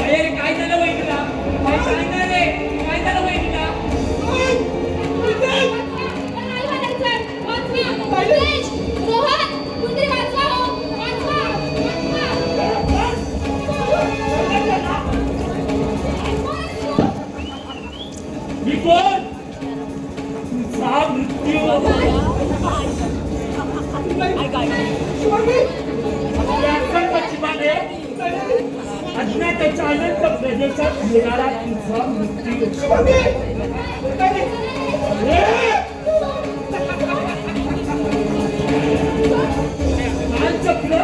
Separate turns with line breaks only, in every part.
अरे काय झालं वहिनीला? काय सांगणार रे? काय झालं वहिनीला? मी कोण? तुझा मृत्यू. पश्चिमाने अज्ञाताच्या अनंत प्रदेशात येणारा तुझा मृत्यू. कालचक्र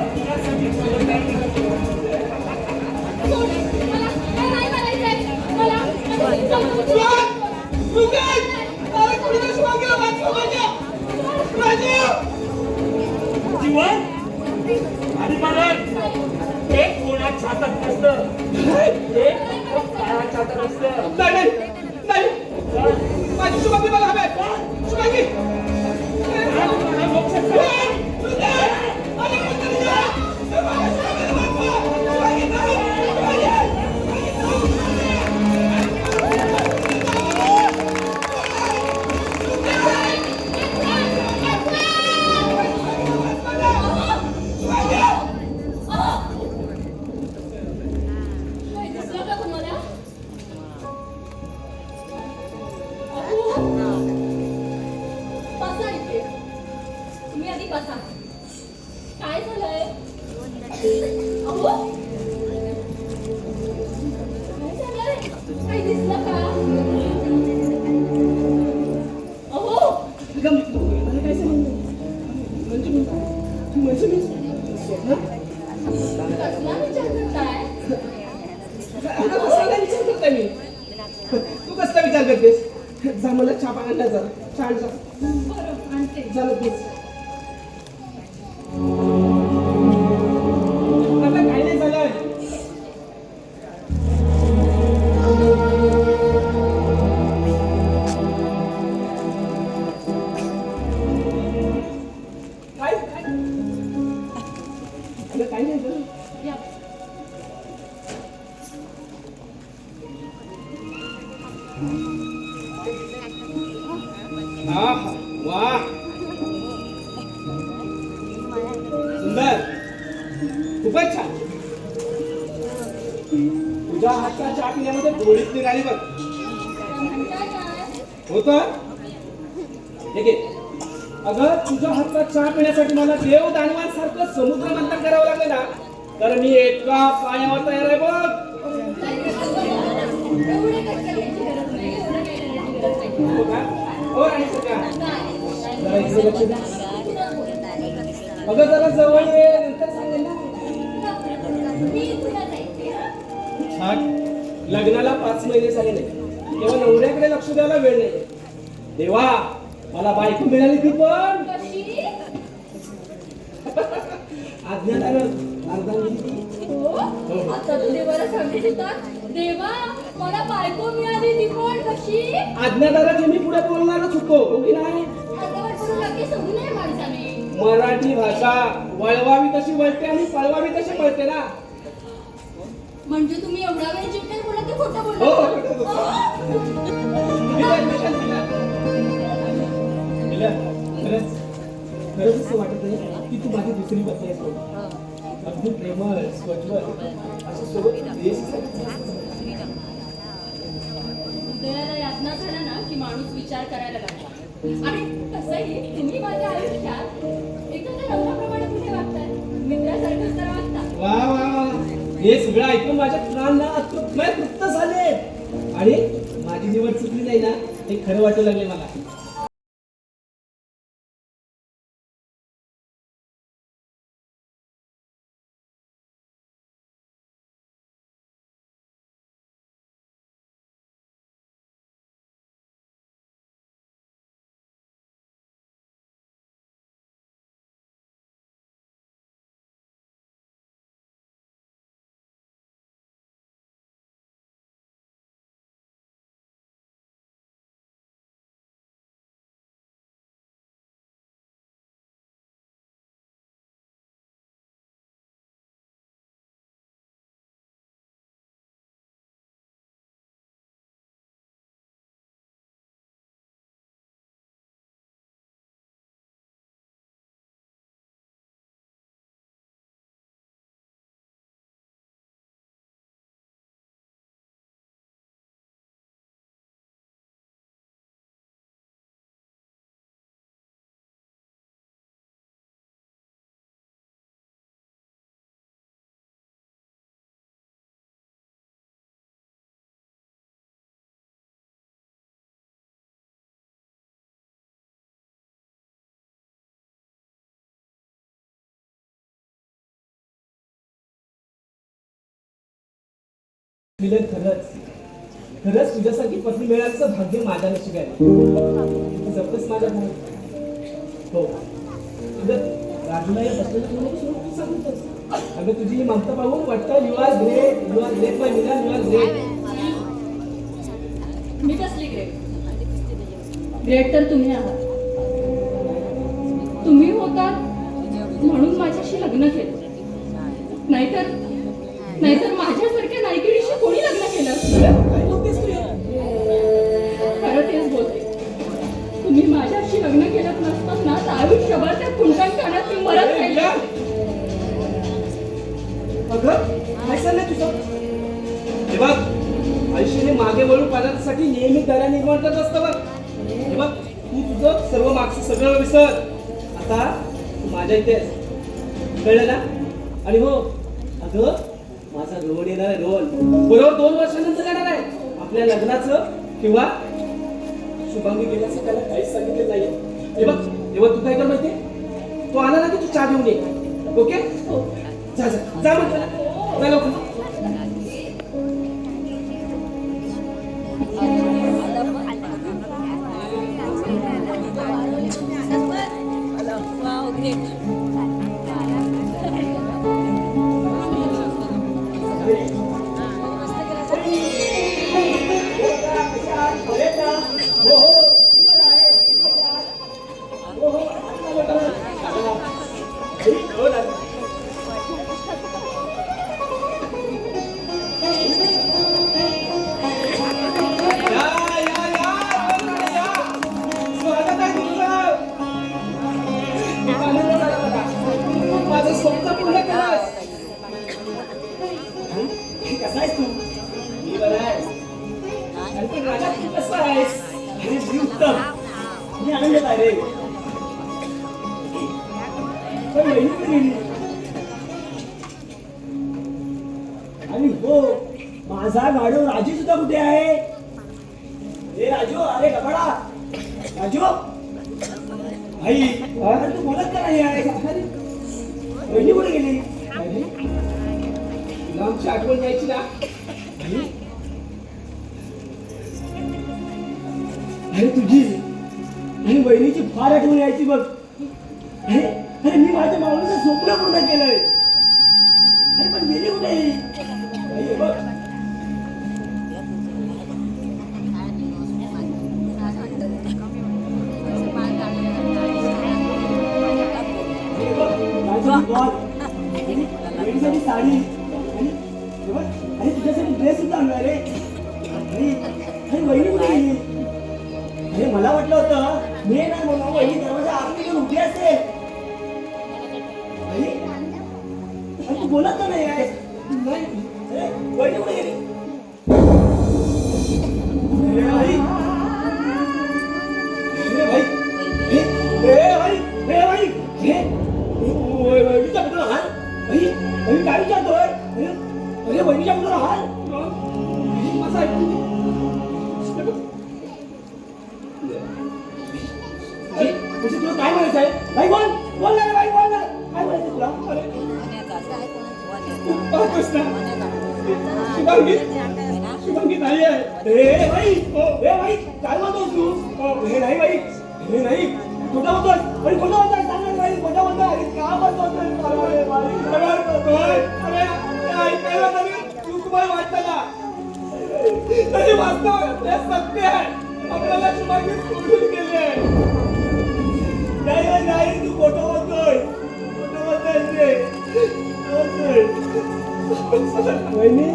जीवन आणि मरण हे कोणाच्या हातात नसतं, हे काळाच्या हातात असतं.
नाही नाही माझी शुभांगी मला हवे शुभांगी
तुम्ही आधी बसा. काय झालंय? अहो काय झालंय? काही दिसलं का? अहो
मला काय सांगितलं म्हणजे मी स्वप्न
कसला विचार करताय?
कसला विचार करताय मी तू कसला विचार करतेस जा मला चहा पाण्याला जा छान जा
बरं आणते.
झालं तेच आता काय नाही झालं काय काय नाही झालं
या.
वाह सुंदर खूपच छान तुझ्या हातच्या चहा पिण्यामध्ये गोडीच निघाली बघ
म्हणताय काय?
होत अगं तुझ्या हातचा चहा पिण्यासाठी मला देव दानवांसारखं समुद्र मंथन करावं लागलं ना तर मी एका पाण्यावर तयार आहे बघ
एवढं काही करायची गरज नाही. एवढं काही करायची गरज नाही.
हो का? हो राणी सका जरा इकडे लक्ष दे. अगं जरा जवळ ये नंतर सांगेल ना
मी तुला जायचे.
छान लग्नाला 5 महिने झाले नाही तेव्हा नवऱ्याकडे लक्ष द्यायला वेळ नाही देवा मला बायको मिळाली ती पण
कशी?
अज्ञातानं अर्धांगिरी ती
हो? आता तू देवाला सांगत होता देवा मला बायको मिळाली ती पण कशी?
अज्ञाताला मी पुढे बोलणारच होतो हो की नाही
अर्धवट करून नक्की सोडू नये माणसाने.
मराठी भाषा वळवावी तशी वळते आणि पळवावी तशी पळते ना
म्हणजे तुम्ही एवढा वेळ जे काही बोलत ते खोटं
हो
बोलत.
खरंच असं वाटत नाही की तू माझी दुसरी पत्नी आहेस म्हणून. अगदी प्रेमळ स्वज्वल असं सोबत
हृदयाला यातना झाला ना की माणूस विचार करायला लागला. आणि तसंही तुम्ही माझ्या आयुष्यात एखाद्या रंगाप्रमाणे कुठे वागताय मित्रासारखं तर वागता.
वा वा वा हे सगळं ऐकून माझ्या कानांना तृप्त झाले आणि माझी निवड चुकली नाही ना हे खरं वाटू लागले मला. मिलन खरंच तुझ्यासारखी पत्नी मिळायचं भाग्य माझ्या नशीब आहे. तू जपतच माझ्या भाऊ. हो राजूला या बसलेलं सांगतोस. अगं तुझी ही ममता पाहून वाटतं you are great my Milan, you are great.
मी कसली ग्रेट तर तुम्ही आहात. तुम्ही होतात म्हणून माझ्याशी लग्न केलं. नाहीतर माझ्यासारख्या नायकिडीशी कोणी लग्न केलं असतं.
काय बोलतेस तू?
खरं तेच बोलते. तुम्ही माझ्याशी लग्न केलं नसतं ना तर आयुष्यभर त्या कुंकण कानात मी मरत राहिले.
अगं काय चाललंय तुझं? हे बघ आयुष्याने मागे वळून पाहण्यासाठी नेहमी दऱ्या निर्माण करत असतं बघ. हे बघ तू तुझं सर्व मागचं सगळं विसर. आता तू माझ्या इथे आहेस. कळलं ना? आणि हो अगं माझा रोहन येणार आहे. रोहन बरोबर 2 वर्षानंतर येणार आहे. आपल्या लग्नाचं किंवा शुभांगी गेल्याचं त्याला काहीच सांगितलं नाहीये. हे बघ तेव्हा तू काय कर माहितीये? तो आला ना की तू चहा घेऊन ये. ओके जा जा जा म्हटलं जा लवकर. माझं स्वप्न पूर्ण केलंस. कसा आहेस तू? मी बरा आहे. पण राजा तू कसा आहेस? अरे मी उत्तम. मी आनंदात आहे रे. पण वहिनी कुठे गेली? आणि हो माझा गाडो राजू सुद्धा कुठे आहे? ए राजू, अरे गबाडा राजू भाई अरे तू बोलत का नाही आहे? वहिनी कुठे गेली? तुला आमची आठवण यायची ना? अरे तुझी आणि वहिनीची फार आठवण यायची बघ. अरे मी माझ्या मावळीचं स्वप्न पूर्ण केलंय. अरे पण गेली कुठे? बघ वहिनीसाठी साडी आणि तुझ्यासाठी ड्रेस सुद्धा आणणार रे. अरे वहिनी कुठे गेली? अरे मला वाटलं होतं मी नाही म्हणून वहिनी दरवाजा आत घेऊन उभी असेल. तू बोलत नाही आहे. अरे वहिनी कुठे गेली? अरे भाई वहिनीच्या कुठं हाल? वहिनी काय विचारतोय? अरे वहिनीच्या कुठं हाल? माझं ऐकून तुला काय म्हणायचं आहे? भाई बोल ना रे भाई, बोल ना. काय म्हणायचं तुला? शुभांगी नाही आहे. ए भाई काय म्हणतोस तू? हे नाही भाई, हे नाही. कुठं होतोय? अरे कुठं होतोय? सांग ना भाई, कुठं होतोय? अरे का म्हणतोय? अरे ऐकायला तरी चूक भाई वाटतं ना. तरी वास्तव ते सत्य आहे. आपल्याला शुभांगी सोडून गेले. नाही तू खोटं बोलतोय. वहिनी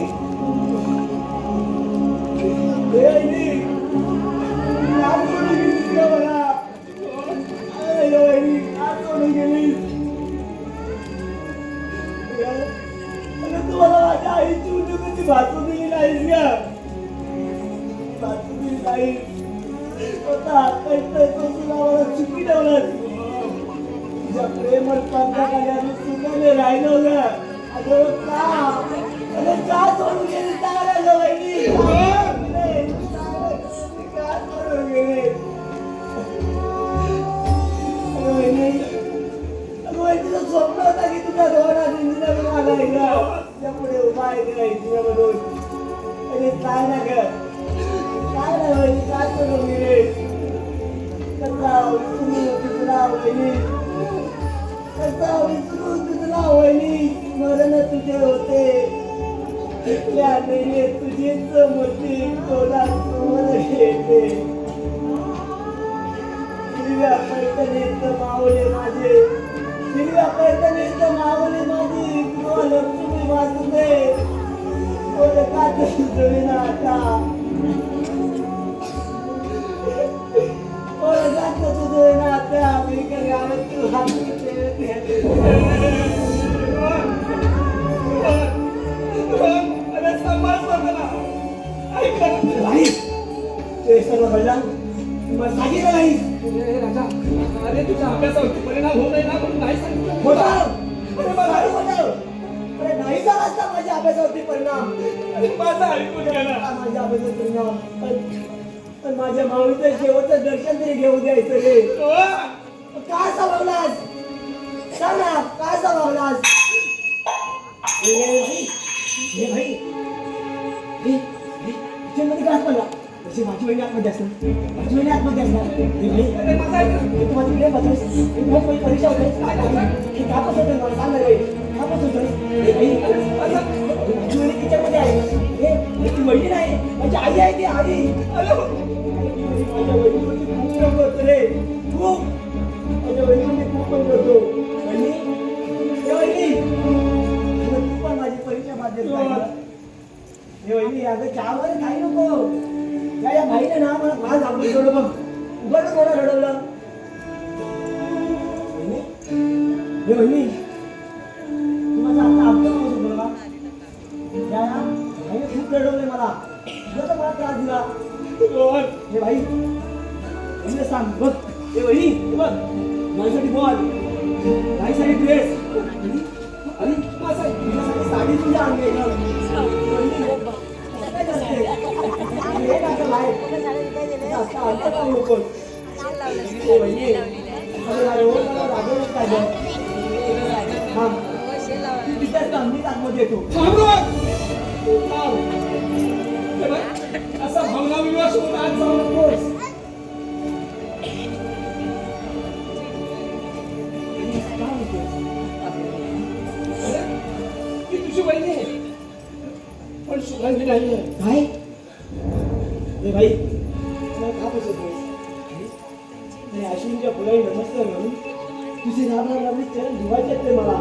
तुम्हाला माझ्या आईची उद्योगाची भातू दिली नाही का? भातू दिली नाही. चुकी ठेवला. तुझ्या प्रेमळ पंथाखाली सुखाने राहिलो ग. अगं का सोडून गेली? सांगायला वहिनी का सोडून गेले? तिचं स्वप्न होता की तुझ्या दोन आला पुढे उभा आहे तुझ्यामधून.
काय ना ग काय ना वहिनी काय करू मी कसा विसरू तुझला वहिनी कसा विसरू तुझला वहिनी स्मरण तुझे होते इथल्या नेले तुझीच मूर्ती तोंडासमोर येते हिरव्या पैठणीत मावळे माझे हिरव्या पैठणीत मावळे माझी गृहलक्ष्मी वाचते ओळखात जुळीना आता ओळखात जुळीना आता मी गावात तू ते सर्व घडला तुम्हाला सांगितलं नाही
राजा अरे तुझ्या अभ्यासावरती परिणाम होत आहे ना म्हणून नाही सांगितलं
होता अरे नाही झाला असता माझ्या अभ्यासावरती परिणाम
माझा ऐकून गेला
माझ्या अभ्यासावर परिणाम पण माझ्या माऊलीचं शेवटचं दर्शन तरी घेऊ द्यायचं रे काय समजलास सांग ना काय समजलास हे भाई मध्ये काय पडला तशी माझी वहिनी आतमध्ये असणार माझी वहिनी आतमध्ये असणार हे भाई तू माझी प्रेम बसस माझी परीक्षा होते हे कापस होते मला सांग रे कापस होतं हे भाई माझी वहिनी किचनमध्ये आहे हे ती वहिनी नाही माझी आई आहे ती आई माझ्या वहिनीवरती खूप प्रेम करतो रे खूप माझ्या वहिनीवरती खूप प्रेम करतो वहिनी तू पण माझी परीक्षा बाध्य हे वहिनी अगं चहावर काही नको या भाईने ना मला फार दाखवून सोडलं बघ उगाच थोडं रडवलं हे वहिनी तुम्हाला आता अभ्यास होतो बघा या भाईने खूप रडवले मला उगाच मला त्रास दिला हे भाई वहिनीला सांग बघ हे वहिनी बघ माझ्यासाठी बॉल माझ्यासाठी ड्रेस आणि माझ्यासाठी साडी तुझ्या अंगी काय करते हे टाकलं बाहेर जास्त अंतर काय नको वहिनी मला रागवलं काय बघ हा ती तिथेच गंभीर आतमध्ये येतो
असा भावना विवास होऊन आज जाऊ नकोस ती तुझी वहिनी आहे पण शुभांगी नाही आहे
काय रे भाई मला का बसवतोय आणि अश्विनच्या फुलाही नमस्कार म्हणून तुझे राबणार चरण धुवायचे ते मला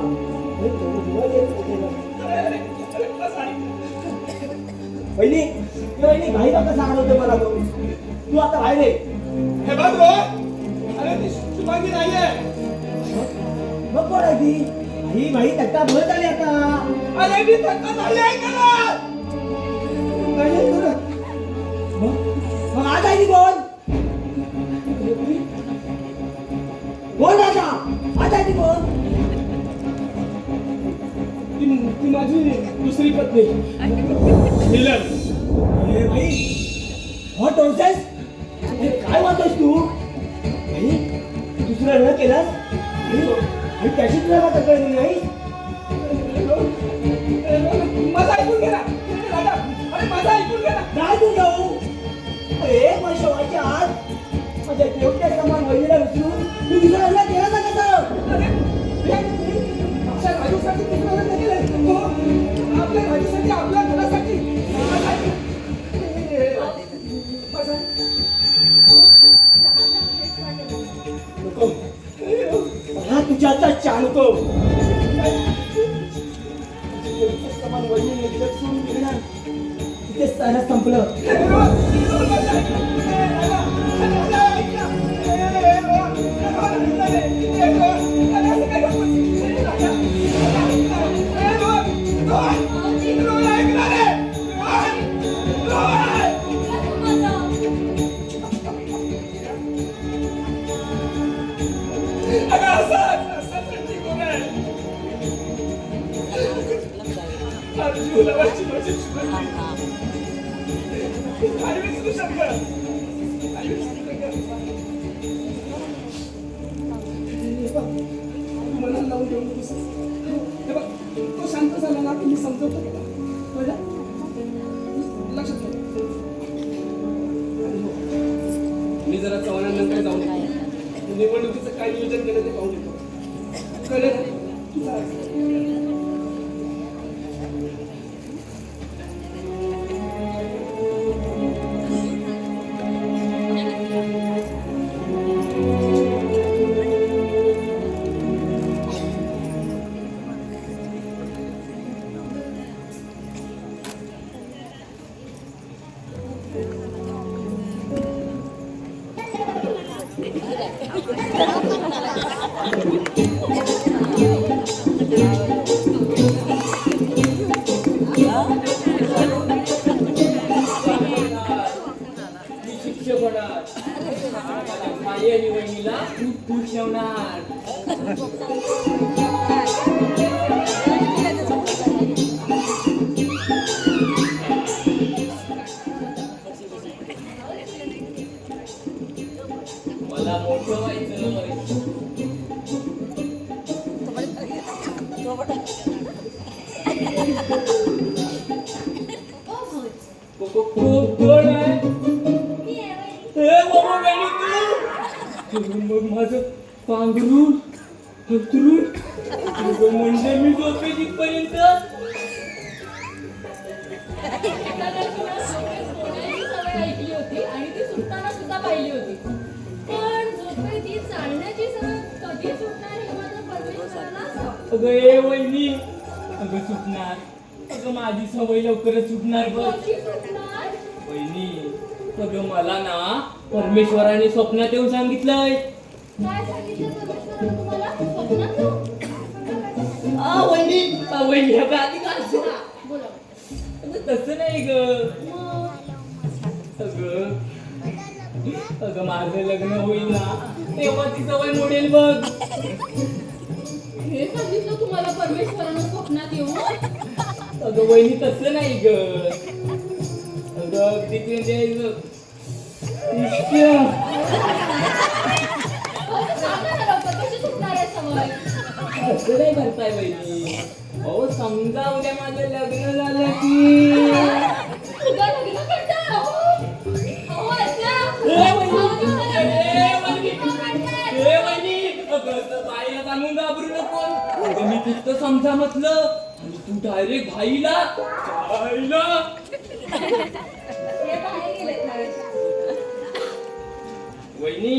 वहिनी भाई बाबा सांगत होते मला तू आता बाहेर आहे
हे बघ अरे ती शुभांगी नाही आहे
मग कोण आहे ती ही भाई तट्टा बोलत आली आता
अरे मी धक्का झाली आहे का
मग आज आहे ती बोल बोल राजा आज आहे ती बोल
ती माझी दुसरी पत्नी मिलन
हे भाई व्हॉट नॉनसेन्स हे काय म्हणतोस तू भाई दुसरं लग्न केलंस आणि त्याची तुला का कळली नाही
माझा ऐकून घे ना राजा अरे माझा ऐकून घे ना
काय तू जाऊ एक वर्ष व्हायच्या आत माझ्या देवट्या समान वहिनीला विसरून तू दुसरं लग्न केलं ना कसं
अशा राजूसाठी दुसरं लग्न केलंय हो आपल्या राजूसाठी आपल्या घरासाठी
नको मला तुझ्याचा चालतो समान वहिनी जग सोडून गेली ना तिथे सारं संपलं
मनाला लावून देऊ नकोस हे बघ तो शांत झाला ना की मी समजवतो त्याला लक्षात ठेव मी जरा चव्हाणांकडे जाऊन येतो. निवडणुकीचं काय नियोजन केलं ते पाहून येतो. कळलं? तू जा.
मी शिक्षक होणार. आई आणि वहिनीला खूप खुश ठेवणार. मला मोठं व्हायचं. खूप गोड आहे. हे बाबा वहिनी तू मग माझं पांघरून हतरून म्हणजे मी झोपे जिथपर्यंत.
ऐकली होती आणि ती सुटताना सुद्धा पाहिली होती. पण झोपेत ही चालण्याची सवय कधी सुटणार हे मात्र परमेश्वराला ठाऊक.
अगं ए वहिनी, अगं सुटणार. अगं माझी सवय लवकरच सुटणार बघ.
कधी सुटणार?
वहिनी, अगं मला ना परमेश्वराने स्वप्नात येऊन सांगितलंय.
काय सांगितलं परमेश्वराने तुम्हाला स्वप्नात जाऊन?
वहिनी अगं आधी का असं ना?
बोला.
अगं तसं नाही ग. अगं माझं लग्न होईल ना तेव्हा ती सवय मोडेल बघ.
हे सांगितलं तुम्हाला परमेश्वरानं स्वप्नात येऊन?
अगं वहिनी तसं नाही ग. अगं अगदी ते
सांगा ना लवकर, कशी सुटणार आहे सवय?
असं नाही करताय वहिनी. अहो समजा उद्या माझं लग्न झालं की
तुझं लग्न करताय? अहो, अच्छा.
बाईला सांगून घाबरू नको. मी फक्त समजा म्हटलं आणि तू डायरेक्ट भाईला
हे बाहेर गेलेत ना.
वहिनी,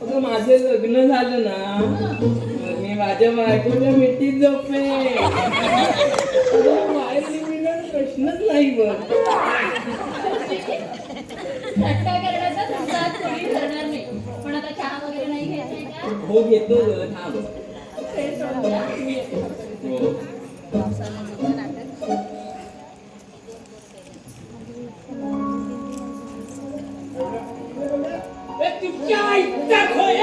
अगं माझं लग्न झालं ना मग मी माझ्या बायकोच्या मिठीत झोपे. बाहेर निघण्याचा प्रश्नच नाही बघ.
थट्टा करण्याचा तुमचा कोणी करणार नाही. पण आता चहा वगैरे नाही घ्यायचंय का?
हो घेतो ग, थांब.
ते सोडून द्या. मी येते.
हो. तुमच्या आईचा खोय.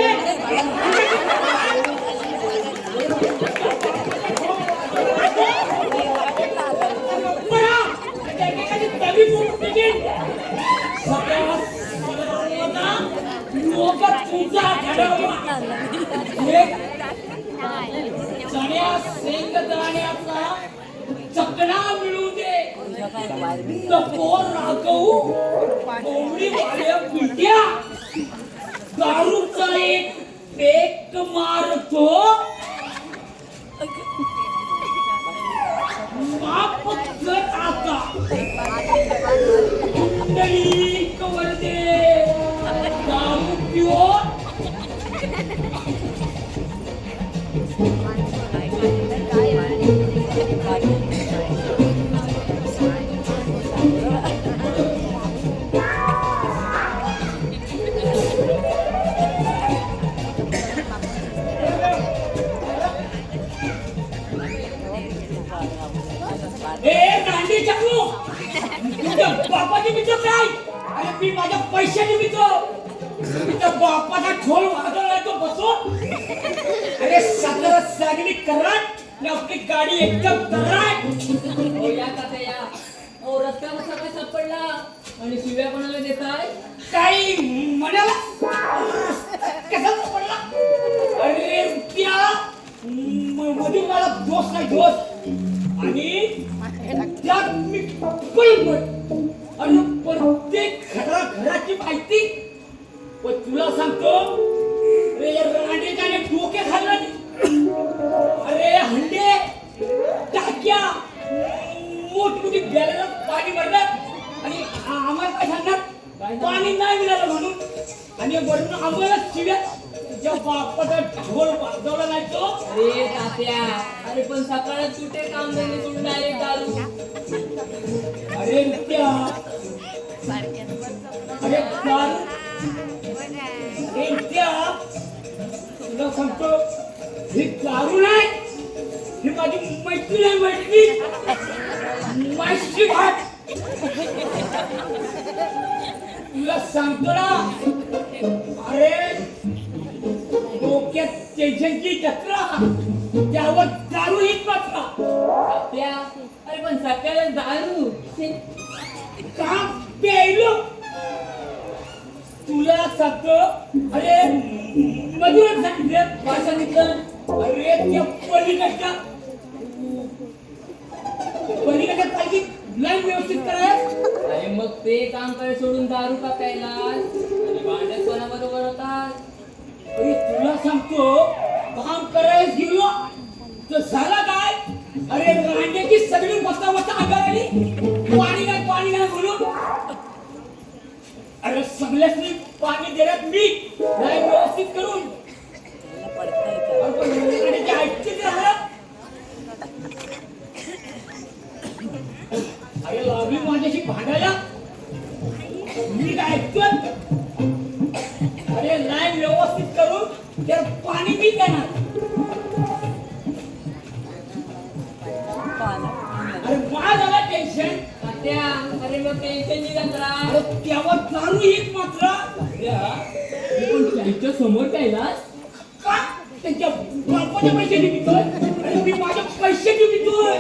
चकणा मिळू दे नको रागवू कोंबडी वाड्या पिट्या दारूचा एक पेक मारतो माप कर आता मंडळी कवर दे दारू पिओ. तुझ्या बापाची मित्र काय? अरे मी माझ्या पैशाने मित्र. तुझ्या बापाचा ठोल वाजवला तो बसून. अरे सगळं सागरी कराट आपली गाडी एकदम कराट. हो या तात्या या. हो रस्त्यावर सगळं सापडला आणि शिव्या कोणाला देताय? काही म्हणाला कसा सापडला? अरे त्या मधून मला दोस्त नाही दोस्त आणि त्यात मी आणि प्रत्येक घराची माहिती पण तुला सांगतो अरे या रांडेच्याने डोके खाल्लं. अरे हंडे टाक्या मोठमोठी बॅरेला पाणी भरलं आणि आम्हाला काय सांगणार पाणी नाही मिळालं म्हणून. आणि वरून आम्हाला शिव्या तुझ्या बापाचा ढोल वाजवला नाही तो.
अरे तात्या, अरे पण सकाळच कुठे काम धंदे सोडून डायरेक्ट दारू.
अरे नित्या अरे दारू अरे नित्या तुला सांगतो ही दारू नाही, ही माझी मैत्रीण आहे. मैत्रीण माशी घाट. तुला सांगतो ना अरे डोक्यात टेन्शनची जत्रा त्यावर दारू हीच मात्रा.
तात्या, अरे पण सकाळच दारू.
का प्यायलो तुला सांगतो. अरे मधुरात सांगितलं काय सांगितलं. अरे त्या पलीकडच्या पाहिजे लाईन व्यवस्थित करायला.
अरे मग ते काम काय सोडून दारू का प्यायला आणि भांड्यात कोणाबरोबर होतात.
अरे तुला सांगतो काम करायला गेलो तर झाला काय. अरे रांड्याची सगळी बसता बसता अंगावर आली. पाणी नाही म्हणून. अरे सगळ्यांनी पाणी देण्यात मी नाही व्यवस्थित करून ऐकते राहणार. अरे लागली माझ्याशी भांडायला. मी काय ऐकतोय. अरे लाईन व्यवस्थित करून तर पाणी मी देणार. अरे मला झालं टेन्शन.
तात्या, अरे मग टेन्शन निघा जरा.
अरे तेव्हा दारू एक मात्र
पण त्यांच्या समोर प्यायलास.
का त्यांच्या बापाच्या पैशाने पितोय. अरे मी माझ्या पैशाने पितोय.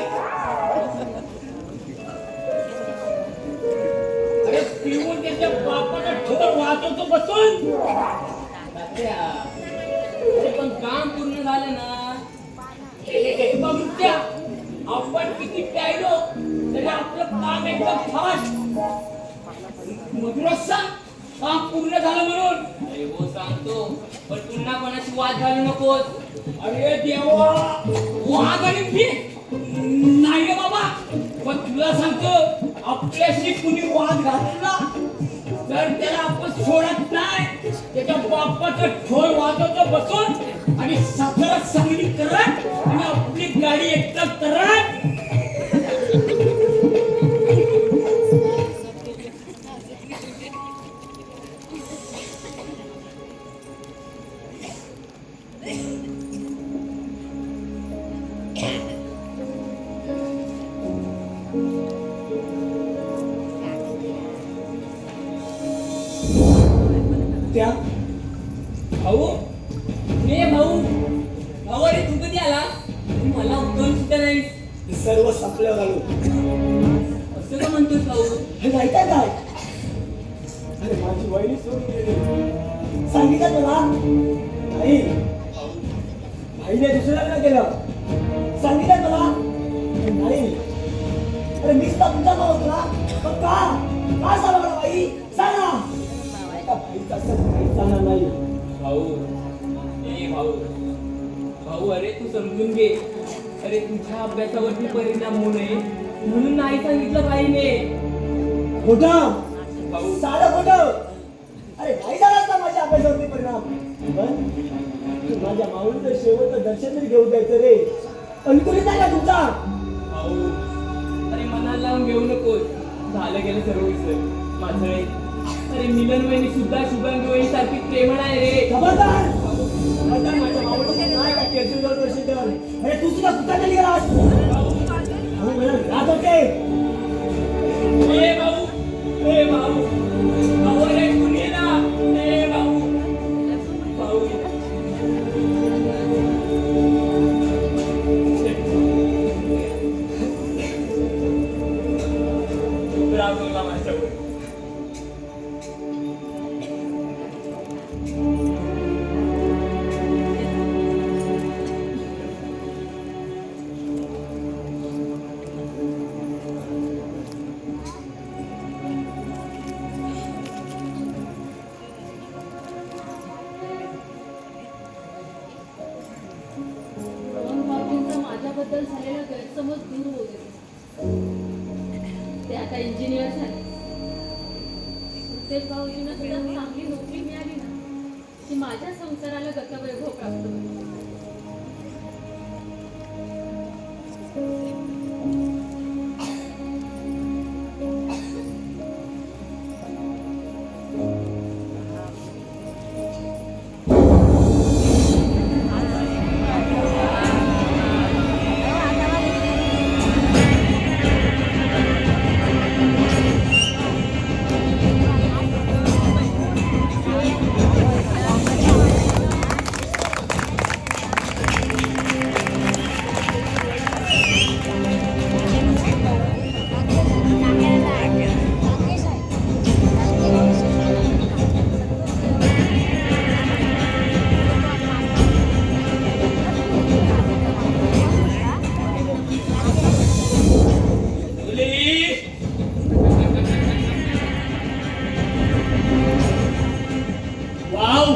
अरे पिऊन त्यांच्या बापाचा ठोर वाजवतो बसून.
तात्या, अरे पण काम पूर्ण झालं ना.
हे बघ त्या आपण किती प्यायलो तरी आपलं काम एकदम फास्ट. मधुरसा काम पूर्ण झालं म्हणून.
अरे हो सांगतो, पण पुन्हा कोणाशी वाद घालू नकोस.
अरे देवा वाघ आणि मी नाही रे बाबा. पण तुला सांगतो आपल्याशी कुणी वाद घातला तर त्याला आपण सोडत नाही. त्याच्या बापाचं ढोल वाजवतो बसून आणि सगळं सांगली करत आणि आपली गाडी एकटा करत.
त्या
भाऊ, भाऊ अरे तू कधी आला. मला उठवून सुद्धा नाही.
हे सर्व संपल्यावर आलो.
असं का म्हणतोस भाऊ.
हे माहित आहे काय. अरे माझी वहिनी सोडून गेली. सांगितलं तुला नाही. भाईने दुसरं लग्न केलं. सांगितलं तुला नाही. अरे मीच तर तुझा भाऊ होता. पण का झालं मला बाई सांग ना. एका भाईचा असं काही चालणार नाही.
भाऊ, ए भाऊ, अरे तू समजून घे. अरे तुझ्या अभ्यासावरती परिणाम होऊ नये म्हणून नाही सांगितलं बाईने.
खोटं
भाऊ,
साधं खोटं. अरे नाही झाला असता माझ्या अभ्यासावरती परिणाम. पण तू माझ्या माऊलीचं शेवटचं दर्शन तरी घेऊन द्यायचं रे. अनुकूलित आहे का तुमचा.
भाऊ, अरे मनाला लावून घेऊ नकोस. झालं गेलं सर्व विसर. माझं अरे मिलन वहिनी सुद्धा शुभांगी वहिनी सारखी प्रेमळ आहे रे.
खबरदार. खबरदार माझ्या माऊलीचं नाही का टेन्शन घेऊन वर्षी कर. अरे तू सुद्धा कुठं गेली गेलास. भाऊ मला राहत होते.
ए भाऊ भाऊ अरे कुणी ना. ए भाऊ
रागवला माझ्यावर.
आता इंजिनियर झाले. सुतेज भाऊजींना सुद्धा चांगली नोकरी मिळाली ना की माझ्या संसाराला गतवैभव प्राप्त होईल.
वाव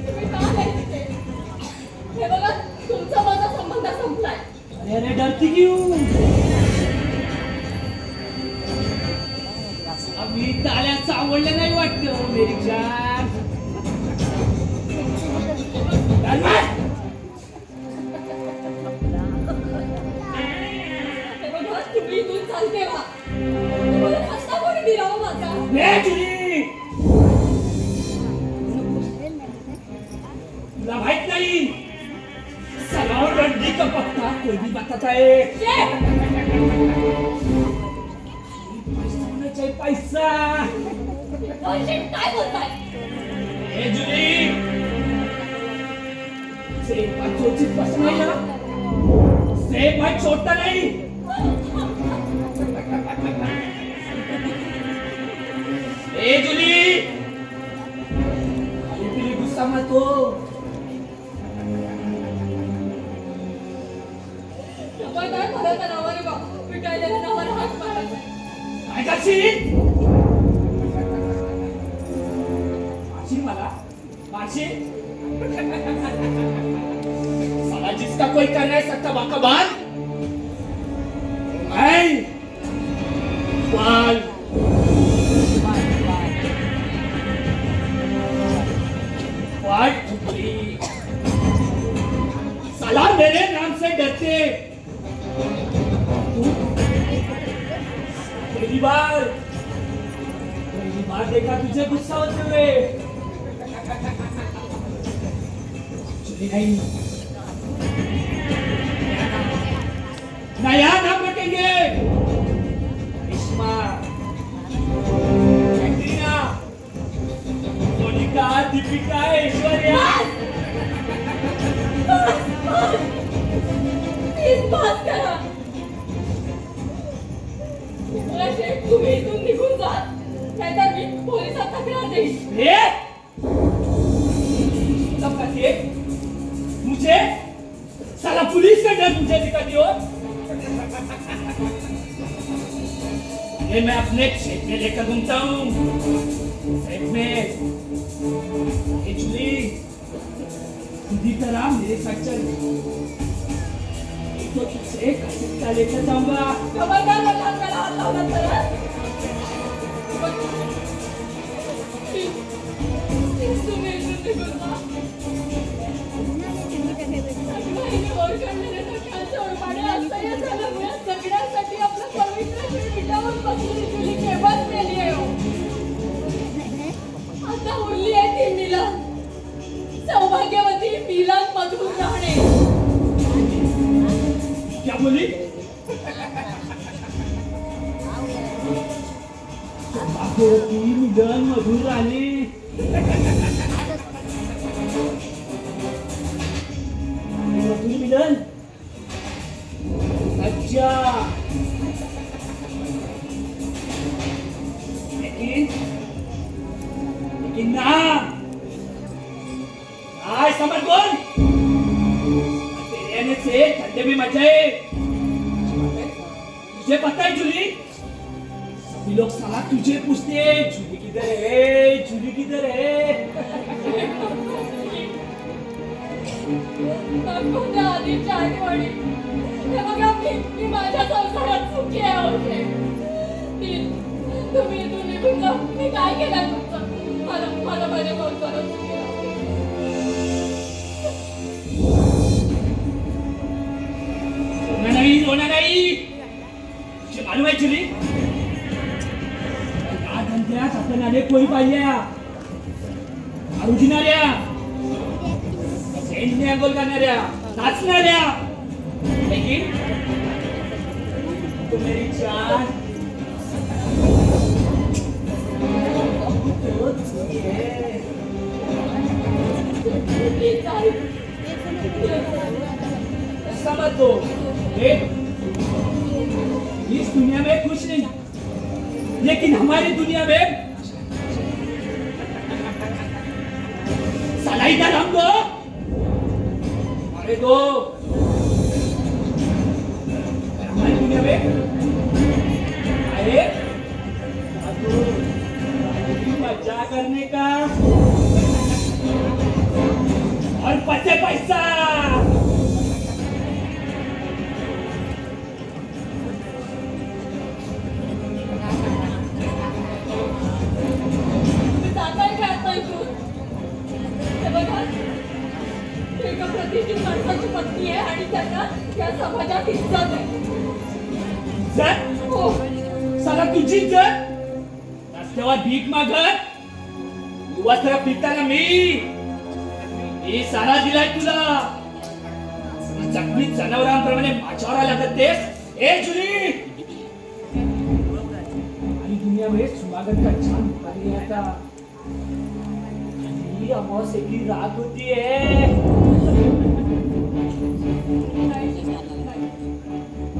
तुम्ही का नाही तिथे? हे बघा तुमचा माझा संबंध संपलाय.
अरे डरती क्यों? आम्ही ताल्याचं आवडलं नाही वाटतं मेरी जान.
हे बघा तुम्ही इथून चालते व्हा. तुम्हाला रस्ता कोणी दिला हो माझा?
तुला माहित नाही सलावर रंडी का पत्ता कोई भी बताता है. पैसा होना चाहिए पैसा.
बुलशिट काय बोलताय?
ए जुली सेब पर चोचित पसंद नहीं ना सेब पर छोटा नहीं. ए जुली इतनी गुस्सा मत हो.
जबरदस्त खरं तर नवरे बा पिटायला नवरा हात मारायचा.
काय करशील? मारशील मला? मारशील? साला जिसका कोई कर नहीं सकता बाका बाल मैं बाल बाल ठुकरी साला मेरे नाम से डरते. तू पहली बार देखा तुझे गुस्सा होते हुए. चली नहीं नया नाम रखेंगे. इस्मा कैटरीना मोनिका दीपिका ऐश्वर्या.
प्लीज बस करा. मला शेठ तुम्ही इथून निघून जा नाहीतर मी पोलिसात तक्रार देईन.
ये सब करके मुझे साला पुलिस का डर मुझे दिखा दियो. ये मैं अपने खेत में लेकर घूमता हूँ. खेत में ये चुली खुदी तरह मेरे साथ चल. एक तो तुझसे कसिका लेकर जाऊंगा.
खबरदार मला हात लावला तर. तुम्ही इथून निघून जा. बहिणी ओळखणाऱ्या सगळ्यांचं ओळपाडे असह्य झाल्यामुळे सगळ्यांसाठी आपलं पवित्र जीव मिटावून बसलेली जुली केव्हाच मेली आहे हो. आता उरली आहे ती मिलन. सौभाग्यवती मिलन मधून राहणे.
क्या बोली? सौभाग्यवती मिलन मधुर राहणे. मधुर मिलन. अच्छा लेकिन ना काय समझ बोल. से धंधे में मत जाए। तुझे पता है जूली, सभी लोग साला तुझे पूछते हैं जूली किधर है, जूली किधर है।
नको त्या आधीच्या आठवणी. हे बघा, मी माझ्या संसारात सुखी आहे होते. तुम्ही इथून निघून जा. मी काय केलं तुमचं? मला माझ्या संसारात सुखी राहू दे.
रोना नहीं तुझे मालूम है जूली, या धंद्यात आपल्याला कोणी पाहिजे, दारू पिणाऱ्या, सैन्य अंघोळ करणाऱ्या, नाचणाऱ्या. लेकिन तू मेरी जान, तो तुझी है.
Please I.
समझ लो, इस दुनिया में कुछ नहीं, लेकिन हमारी दुनिया में साला इधर हमको अरे दो. हमारी दुनिया में अरे मजा करने का और पैसा.
तुम्ही जाताय का आता इथून? हे बघा, एका प्रतिष्ठित माणसाची पत्नी आहे आणि त्यांना या समाजात इज्जत आहे.
इज्जत?
हो.
साला तुझी इज्जत रस्त्यावर भीक मागत वस्त्र पिताना मी सारा दिलाय तुला. जखमी जनावरांप्रमाणे माझ्यावर लागत तेस. ए जुली, आणि दुनियामध्ये सुमागत का छान पाणी आता. ही अमावस्येची रात होतीये.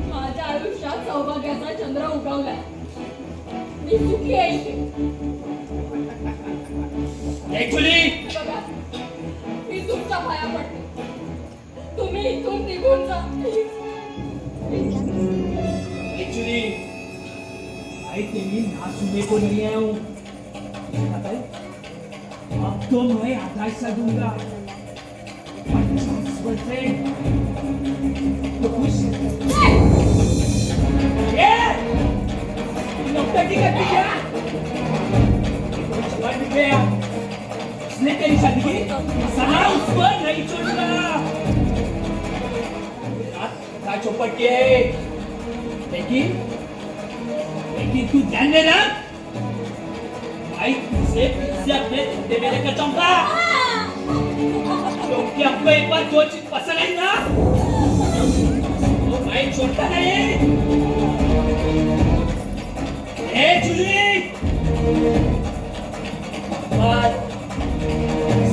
माझ्या आयुष्यात सौभाग्याचा चंद्र उगवलाय. मी सुखी आहे इथे.
ए जुली,
बघा, मी तुमच्या पाया पडते. तुम्ही इथून निघून जा.
एक्चुअली भाई तेरी ना सुनने को नहीं आया हूँ. पता है, अब तो मैं आधा दूंगा. 50% तो खुश. ये नौटंकी करती क्या? समझ नहीं गया. उसने तेरी शादी की, साला उस पर नहीं छोड़ूंगा. रात का चौपट के, लेकिन तू ध्यान देना भाई, तुझसे फिर अपने धंधे में लेकर जाऊंगा. क्योंकि आपको एक बार जो चीज पसंद आई ना, तो मैं छोड़ता नहीं. ए जूली,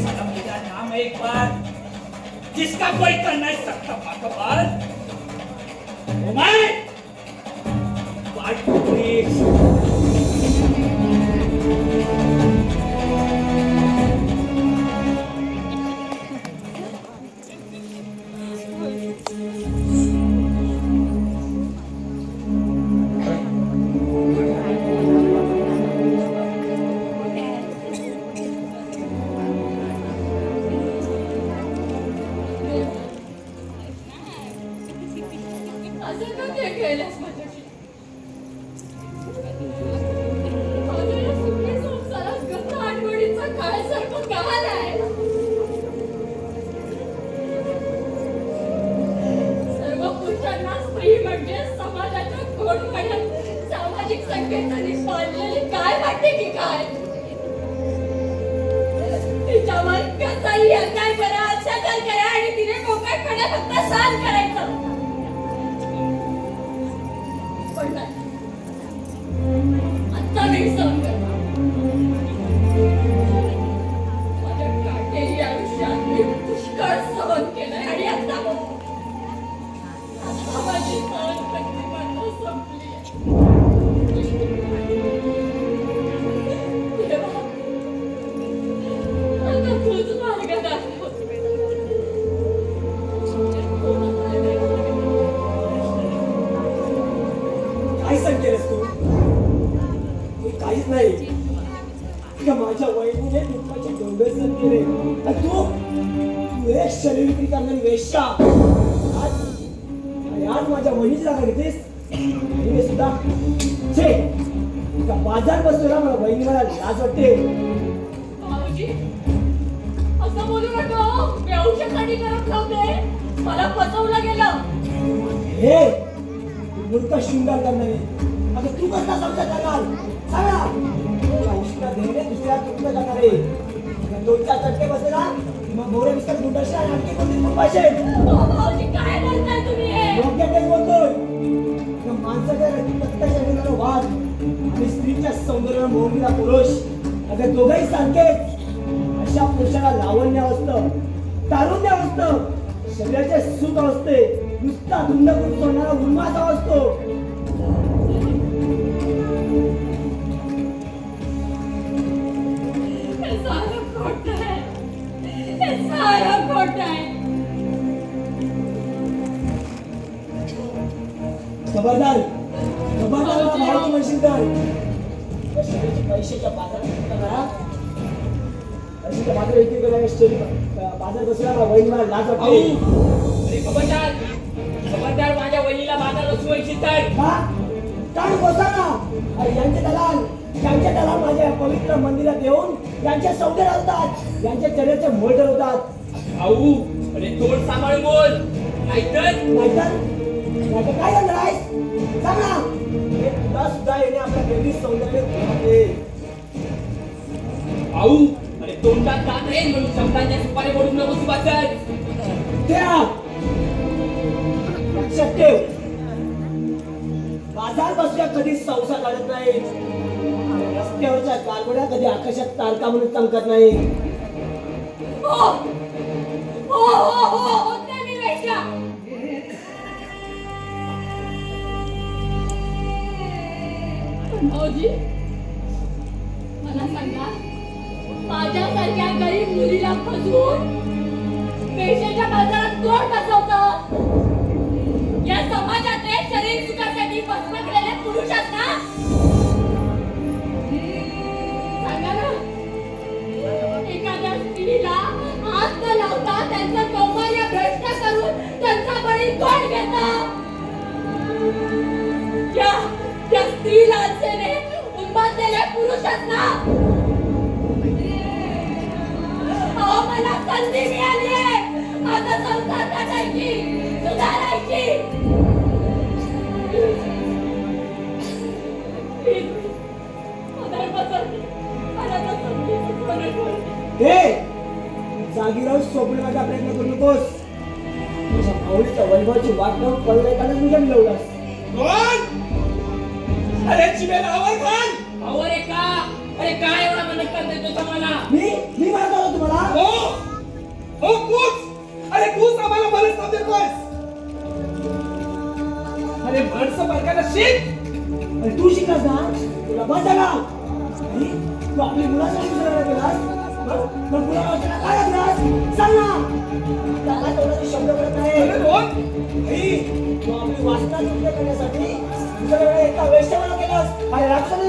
साला मेरा नाम है एक बार जिसका कोई कर नहीं सकता. बात मैं प्लीज.
असं का ते केलंस माझ्याशी? माझ्या या सुखी संसारात गत आठवणीचा काळ सरकून गहालाय. सर्व पुरुषांना स्त्री म्हणजे समाजाच्या घोडखड्यात सामाजिक संकेतांनी बांधलेली काय वाटते की काय? तिच्यावर कसाही अन्याय करा, अत्याचार करा आणि तिने मोकळेपणे फक्त सहन करायचं. पण नाही, आता नाही सहन करणार. माझ्या काटेरी आयुष्यात मी पुष्कळ सहन केलंय आणि आता माझी सहनशक्ती मात्र संपली आहे. देवा, आता तूच मार्ग दाखव.
शरीर विक्री करणारी वेश्या आज आणि आज माझ्या वहिनीची जागा घेतेस आणि मी सुद्धा छे एका बाजार बसलेला मला वहिनी मला लाज वाटते.
भाऊजी असं बोलू नका. व्यवसायासाठी करत नव्हते, मला फसवलं गेलं.
हे मूर्ख शृंगार करणारे आता तू कसला समजा करणार सांगा. उष्ण देणे दुसऱ्या तुटलं जाणारे दोनच्या चटके बसलेला मग मोरे विस्तार गुंडाशी आणखी कोणती खूप भाषे
भाऊजी काय बोलताय तुम्ही हे?
योग्य तेच बोलतोय. या माणसाच्या रक्ताच्या शरीराला वाद आणि स्त्रीच्या सौंदर्याला मोहमीला पुरुष अगं दोघंही सारखेच. अशा पुरुषाला लावण्य असतं, तारुण्य असतं, शरीराचे सुख असते, नुसता धुंद करून सोडणारा उन्माद असतो.
हे सारं खोटं आहे. हे सारं खोटं आहे.
खबरदार खबरदार मला भावाची म्हणशील तर कशाचे पैशाच्या बाजारात पैशाच्या बाजार विक्री करायला स्टोरी बाजार बसला वैन मला लाज
भाऊ
वाटते.
अरे खबरदार खबरदार, माझ्या वहिनीला बाजार रचवायची तर.
का काढ बसा ना. अरे यांचे दलाल माझ्या पवित्र मंदिरात येऊन यांचे सौदे लावतात, यांच्या चेहऱ्याचे मोल ठरवतात.
भाऊ अरे तोंड सांभाळून बोल, नाहीतर
नाहीतर काय करणार आहेस सांग ना. हे तुला सुद्धा येणे आपल्या बेबीज सौंदर्य आहे.
भाऊ अरे तोंडात दात आहे म्हणून शब्दांच्या सुपारी बोलून नको तू बाजार.
त्या लक्षात ठेव बाजार बसल्या कधी संसार काढत नाही, रस्त्यावरच्या कारवड्या कधी आकाशात तारका म्हणून चमकत नाही.
हो हो हो हो होते मी वेश्या. पण भाऊजी मला सांगा, माझ्यासारख्या गरीब मुलीला फसवून पैशाच्या बाजारात कोण फसवतं? या समाजातले शरीर सुखासाठी फसवलेले पुरुष असतात. सांगा ना, एखाद्या स्त्रीला हात न लावता त्यांचं कौमार्य भ्रष्ट करून त्यांचा बळी कोण घेतं? त्या स्त्री लालसेने उन्मादलेले पुरुषच ना. अहो मला संधी मिळाली आहे माझा संसार काढायची, सुधारायची.
हे जागी राहून स्वप्न माझा प्रयत्न करू नकोस. तुझ्या माऊलीच्या वैभवाची वाट लावून पडलेकाने तुझ्या मिळवलास.
कोण? अरे चिमेला आवाज घाल.
भाऊ अरे का अरे काय एवढा मनक करतोय तो मला?
मी म्हणत होतो तुम्हाला.
हो तूच. अरे तूच आम्हाला बरंच देतोयस. अरे भरस बायकाला शिक.
अरे तू शिकलास ना तुला बस झाला. आणि तू आपली मुलासाठी सुधारणा केलास. मग तुला वाटलं काय लागलास सांग ना. त्याला तोंडाचे शब्द करत नाही.
अरे दोन.
आई, तू आपली वासना पूर्ण करण्यासाठी तुझ्याकडे एका वेश्याला केलास. काय राक्षस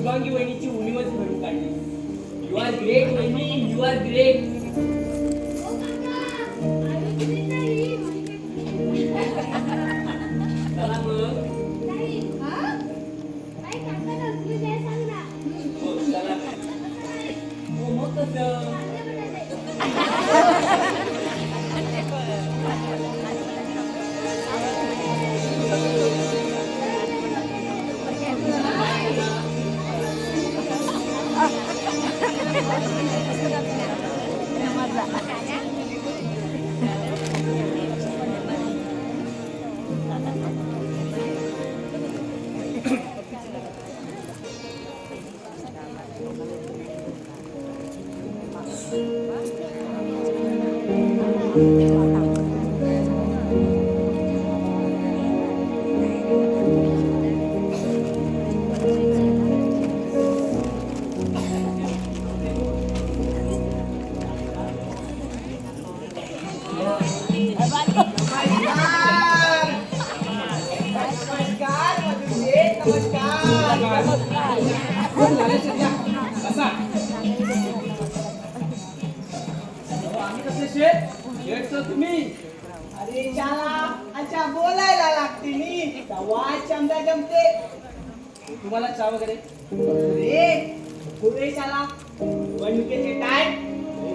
शुभांगी वहिनीची उणीवच भरून काढली. यू आर ग्रेट वहिनी, यू आर ग्रेट. चला मग. हो, चला. हो, मग कसं?
तुम्ही
अरे शाला अच्छा बोलायला लागते नी वाच समजा जमते.
तुम्हाला चहा वगैरे
अरे पुरे शाला निवडणुकीचे टाइम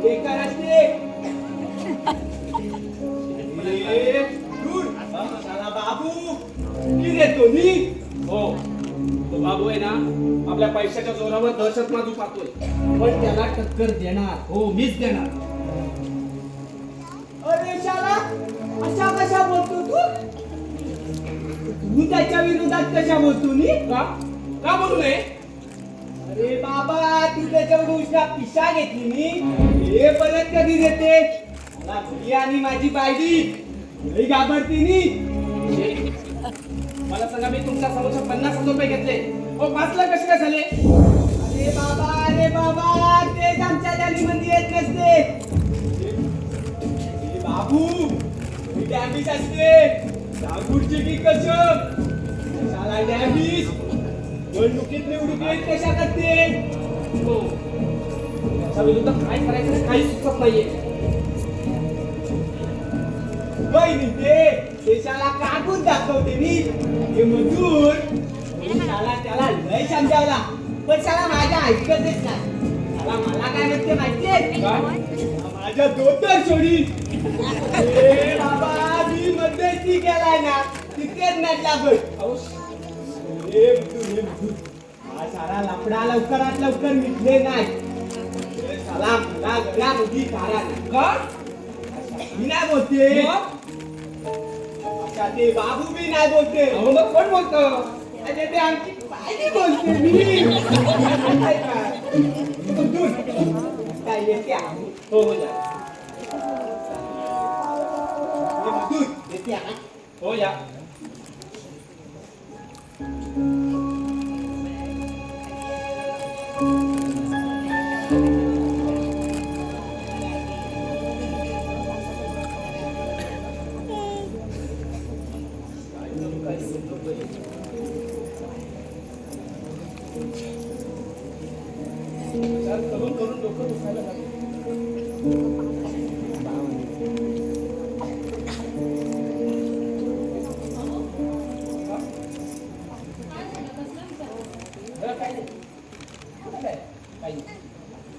बेकार असते. अरे, दूर. शाला बाबू की देतो नी.
हो तो बाबू आहे ना आपल्या पैशाच्या जोरावर दहशत माजू पाहतोय, पण त्याला टक्कर देणार. हो मीच देणार.
अरे शाला अशा कशा बोलतो तू? तू त्याच्या विरोधात कशा बोलतो नी?
का का बोलू नये?
अरे बाबा तू त्याच्यावर उष्णा पिशा घेतली नी. हे परत कधी देते? मला घरी आणि माझी बायडी लई घाबरती नी.
मला सांगा, मी तुमच्या समोर 50,000 रुपये घेतले, हो 5 लाख कसे काय झाले?
अरे बाबा तेच आमच्या जालीमध्ये येत नसते. अरे बाबू ही डॅमिस असते नागपूरची की कसं शाला डॅमिस निवडणुकीत निवडून येत कशा करते.
हो त्याच्या विरुद्ध काय करायचं हे काही सुचत नाहीये.
वहिनी ते देशाला काढून दाखवते मी. हे मजूर शाला त्याला लय समजावला पण शाला माझ्या ऐकतच नाही. शाला मला काय म्हणते माहितीये? माझ्या दोतर सोडी. ए बाबा मी मध्यस्थी केलाय ना तिथेच नटला बघ. ए मजूर हा सारा लफडा लवकरात लवकर मिटले नाही. शाला मला घरामध्ये काढा नाही.
का
मी नाही बोलते. अच्छा ते बाबू मी नाही बोलते.
अहो मग कोण बोलतं?
अरे ते आमची बाई बोलते मी. माहितीये का? तू दूर. काय येते आहे?
हो हो या.
हे दूर येते आहे.
हो या. करून करून डोकं दुखायला लागलं.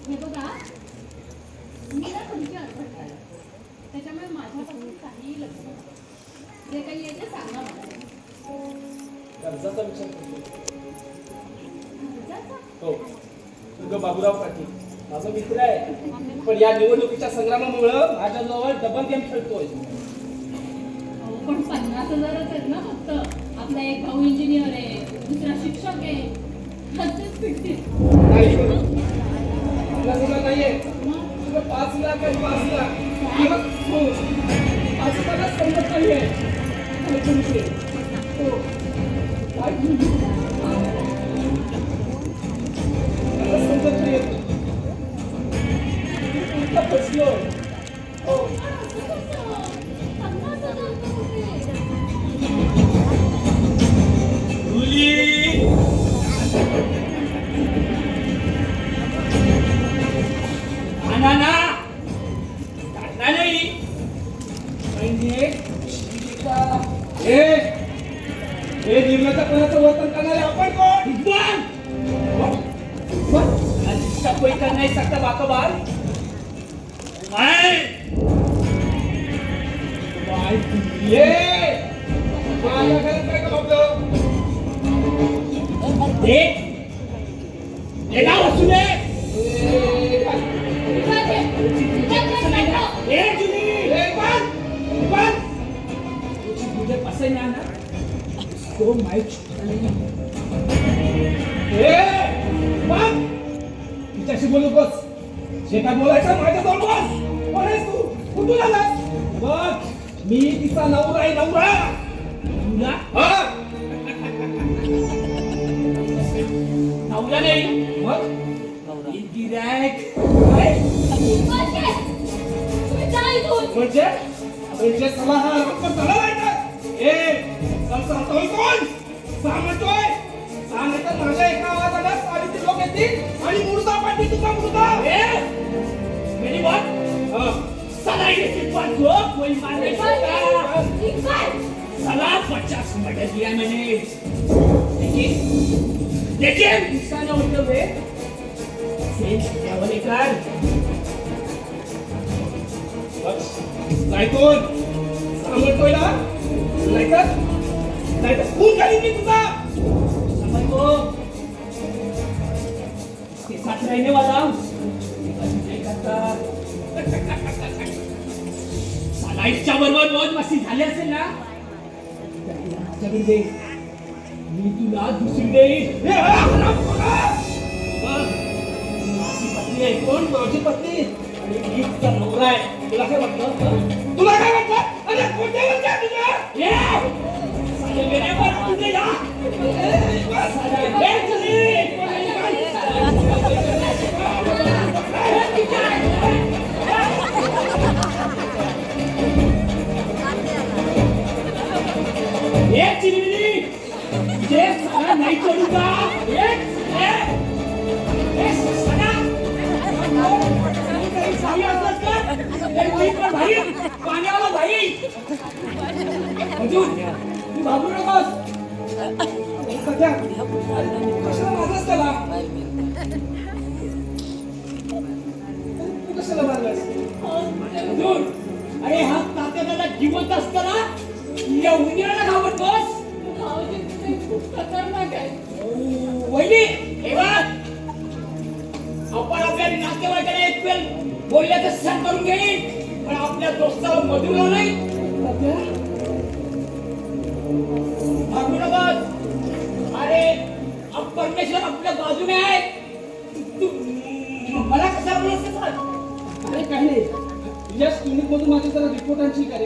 हे बघा मी ना तुमची आठवण काढते. त्याच्यामुळे माझ्यापासून काही लक्ष नका. जे काही आहे ते सांगा मला.
कर्जाचा विचार करतो.
कर्जाचा?
हो तुझं बाबूराव पाटील माझा मित्र आहे, पण या निवडणुकीच्या संग्रामामुळं माझ्याजवळ डबल गेम खेळतोय.
अहो, पण 50,000च आहेत ना फक्त. आपला एक भाऊ इंजिनियर आहे, दुसरा शिक्षक आहे. खर्चच फिटतील.
नाही आपला सगळं नाहीये. तुझं 5 लाख आणि 5 लाख हो 5 लाखात समजत नाहीये. आणि तुमचे हो काय मला समजत नाहीये. उलटा फसलो. हो कोई कर नहीं सकता बातों-बात
काय
ये माझ्या घरात काय काम होतं?
देख लेला असू दे
ए, काय?
ए जुनी
ए, पण! पण!
तुझे पसंद आहे ना तो माहित
ए, पण! तिच्याशी बोलू बस जे काय बोलायचं माझ्याजवळ बोल कोण आहेस तू कुठून आलास बघ मी तिचा नवरा आहे नवरा
तुला
हा
नवरा नाही
मग
गिरायक
काय
तुम्ही जा इथून.
म्हणजे म्हणजे चला हा रक्त चला लायचं ए चल सांगतोय कोण सांगतोय सांगतो माझ्या एका आवाजाला साडीचे लोक येतील आणि मुर्दा पाठी तुझा मुर्दा
ए मेरी बात
हा
साला ये सिर्फ दो कोई मारने का
इक्बाल,
साला 50 मर्डर किया है मैंने देखिए इंसान होते हुए क्या बोले कर
लायकोन सांगतोय ना नाहीतर नाहीतर खून करीन मी तुझा
समझ को इसके साथ रहने वाला हूँ नहीं करता साला इसच्या बरोबर रोज मस्ती झाली असेल ना तर दे मी तुला दुसरी देईन
ए, हरामखोरा!
बघ, माझी पत्नी आहे
कोण माझी पत्नी
आणि मी तुझा नवरा आहे तुला काय वाटलं
तुला काय वाटतं अरे कोणत्या वाटतं तुझं
ये साले मेरे पर तुझे या साले ले चली ये चिरमिली ये साला नहीं छोड़ूंगा ये साला भाई असलंच का एक पण भाई पाण्यावाला भाई अजून तू घाबरू नकोस
सध्या कशाला मारलास त्याला तू कशाला मारलास
अजून अरे हा तात्याला जिवंत असताना या उंदराला घाबरतोस
भाऊजी तुम्ही खूप खतरनाक आहे.
वहिनी हे बघ आपण आपल्या नातेवाईकाला एक वेळ बोलल्याचं सहन करून घेईन पण आपल्या दोस्ताला मधुरला नाही घाबरू नकोस अरे परमेश्वर आपल्या बाजूने आहे तू मला कसा बोलतोस
अरे काही नाही यश क्लिनिक मधून माझी जरा रिपोर्टांची करे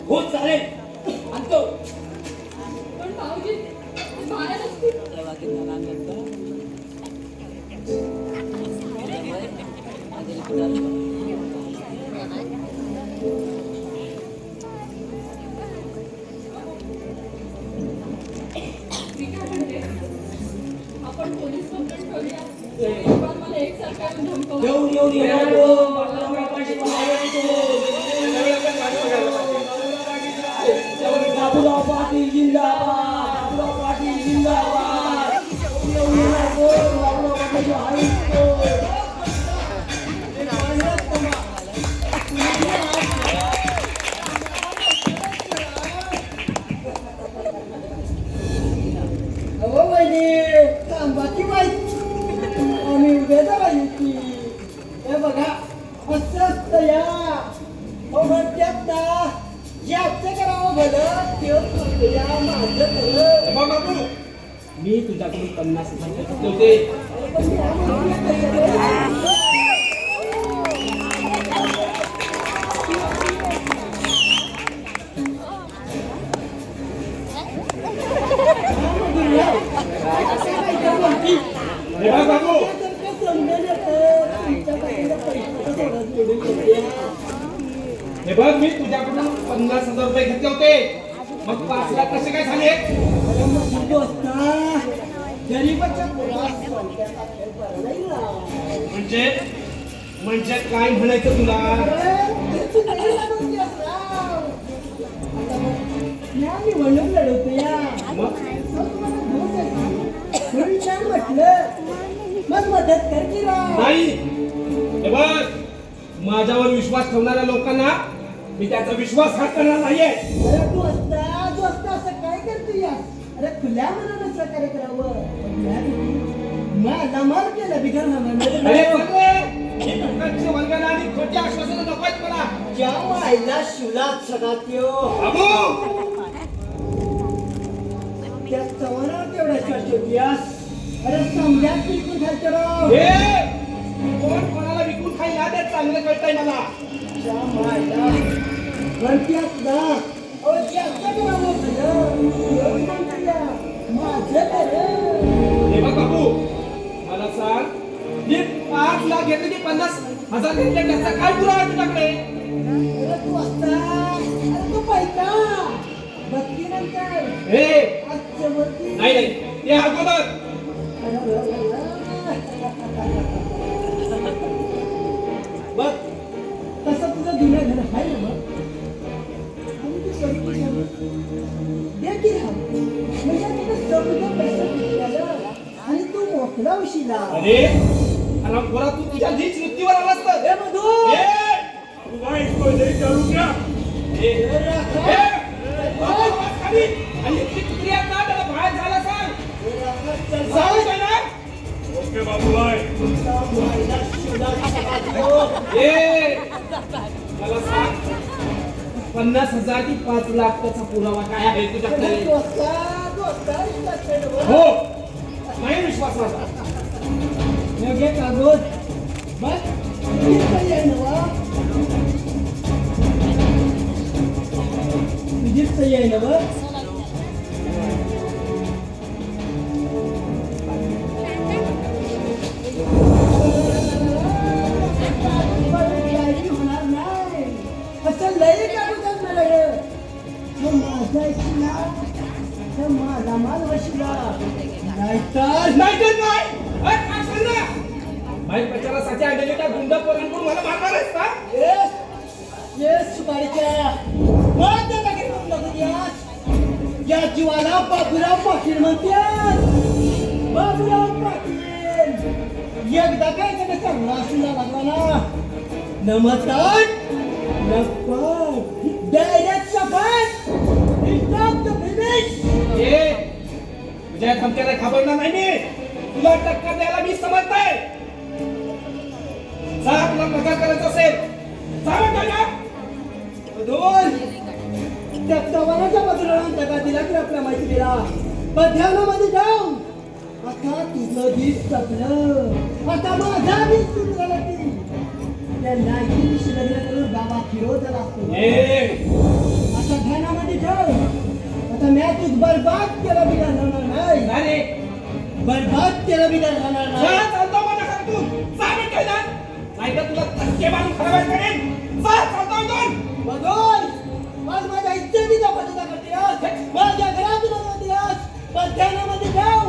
हो चालेल आणतो
पण भाऊजी बाहेर असतील. मी काय म्हणते, आपण पोलीस कंप्लेंट करूया. इक्बाल मला एकसारखा येऊन धमकावतो.
येऊन बाबूराव पाटील जिंदाबाद बाबूराव पाटील जिंदाबाद बाबूराव पाटील आयुक्त
अहो वहिनी बाकी माहिती आम्ही उद्या जावा युती हे बघा असं असतं या हो म्हणतात ना याचं करावं भलं तेच म्हणतो या माझं खरं
बघ बाबू
मी तुझ्याकडून 50,000
होते
पण मी आम्हाला
हे बघ बाबू हे बघ मी तुझ्याकडून 50,000 रुपये घेतले होते मग 5 लाख कसे काय झाले
गरीबाच्या
म्हणजे म्हणजे काय म्हणायचं तुला
म्हणून लढवतो या
मग
म्हणून छान म्हटलं मग मदत कर की राव.
नाही हे बघ, माझ्यावर विश्वास ठेवणाऱ्या लोकांना मी त्याचा विश्वासघात करणार नाहीये.
अरे तू असता असं काय करतो या? अरे खुल्या मनानं सहकार्य करावं. माझा माल केला बिगर
अरे
नामानं.
चांगले, ही फुकटची वल्गना आणि खोटी आश्वासनं नको आहेत मला.
ज्या मायला शिवलात सगळा त्यो.
बाबू,
त्या चव्हाणावर तेवढा चर्चा होतीयास. अरे समजात बिलकुल खायचं राव.
हे कोण कोणाला विकून खाईल ना ते चांगलं कळतंय मला.
ज्या मायला म्हणत्यात ना, अहो ज्याचं करावं खरं, एवढं म्हणत्या, माझं खरं.
हे बघ बाबू, मला सांग, मी 5 लाख घेतले की 50,000 घेतले त्याचा काय पुरावा तुझ्याकडे?
अरे तू अरे तू पैका बघती नंतर
हे
आजच्या वरती.
नाही नाही, ते अगोदर
बघ तसं तुझं जुन्या घरात आहे ना मग. आणि तू कधी दे की राव. म्हणजे तुझं सगळं पैसे घेतलेलं आणि तू मोकळा उशिला.
अरे अरे पोरा, तू तुझ्या नीच वृत्तीवर आलास तर.
हे मधू
हे, तुला इसको नाही करू द्या. हे, हे, बाबा, आवाज खाली. आणि इतकी कुत्री आहेत ना, त्याला बाहेर जायला सांग. सांगू काय ना?
ओके बाबूबाई.
हे, मला सांग, 50,000 की 5 लाख त्याचा पुरावा काय आहे तुझ्याकडे? हो, नाही विश्वास माझा.
योग्य कागद बघ तुझीच आहे नवा. तुझीच आहे नवा. होणार नाही असं लय कागद मला हे. माझा इच्छा तर माझा माल वशिला नाहीतर
नाहीतर नाही. अरे, काय सांगणार? बाई प्रचारासाठी आणलेले त्या गुंड पोरांकडून मला मारणार आहेस का?
येस सुपारीच्या मग त्या जागी करून लागून यास. या जीवाला बाबूराव पाटील म्हणतात. बाबूराव पाटील एकदा काय त्याने चांगला असून लागला ना, नमस्कार डायरेक्ट सफाट स्टॉप द फिनिश.
ए, तुझ्या धमक्याला घाबरणार नाही मी. तुला टक्कर द्यायला मी समजतोय. जा, तुला प्रचार करायचा असेल जा म्हणतोय ना.
दोन त्या चव्हाणाच्या बाजूला जगा दिला की आपल्या मैत्रीला पण ध्यानामध्ये जाऊन आता तुझं दिस संपलं. आता माझा दिस सुरू झाला की त्या नाईकीशी लग्न करून बाबा फिरवत लागतो.
ए,
आता ध्यानामध्ये ठेव. आता मी तू बरबाद केला बिना राहणार नाही.
अरे,
बरबाद केला बिना राहणार
जा,
नाही.
चालतो माझ्या घरातून. जा म्हणतोय ना. नाहीतर तुला धक्के मारून खराब करेन. जा, चालतो इथून.
बघून आज माझ्या इज्जतीचा पदाचा करतेस. माझ्या घरातून होतीस पण ध्यानामध्ये ठेव.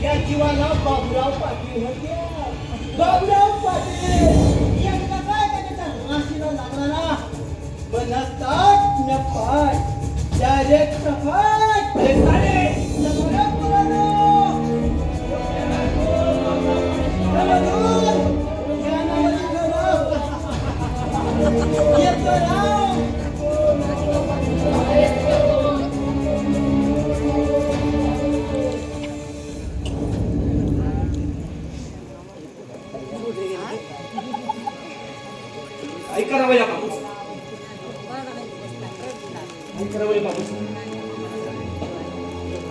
या जीवाला बाबूराव पाटील होते. बाबूराव पाटील एकदा काय त्याच्या राशीला लागला ना पण नसतात नफाट डायरेक्ट सफाट.
अरे, चालेल. काय करावं या बाबूस? काय करावं या बाबूस?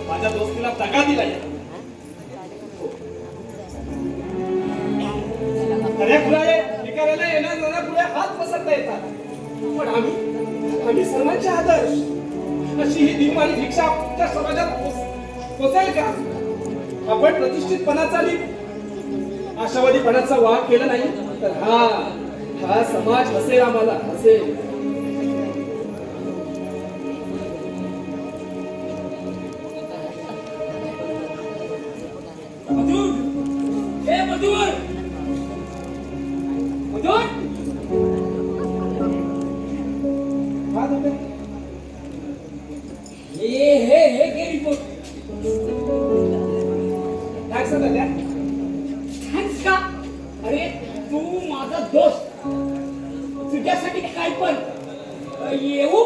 माझ्या दोस्तीला दगा दिला या. खऱ्या खुलाले भिकाऱ्याला येणार जाणार पुढे हात पसरता येतात. पण आम्ही सर्वांचे आदर्श अशी ही दिनवाणी भिक्षा आपल्या समाजात पोचाल का? आपण प्रतिष्ठितपणाचा आणि आशावादीपणाचा वाद केला नाही तर हा समाज हसेल, आम्हाला हसेल.
मधुर, हे मधुर, मधुर.
हा दादा.
हे घे रिपोर्ट.
काय सांगा त्या?
काय दोस्त तुझ्यासाठी काय पण येऊ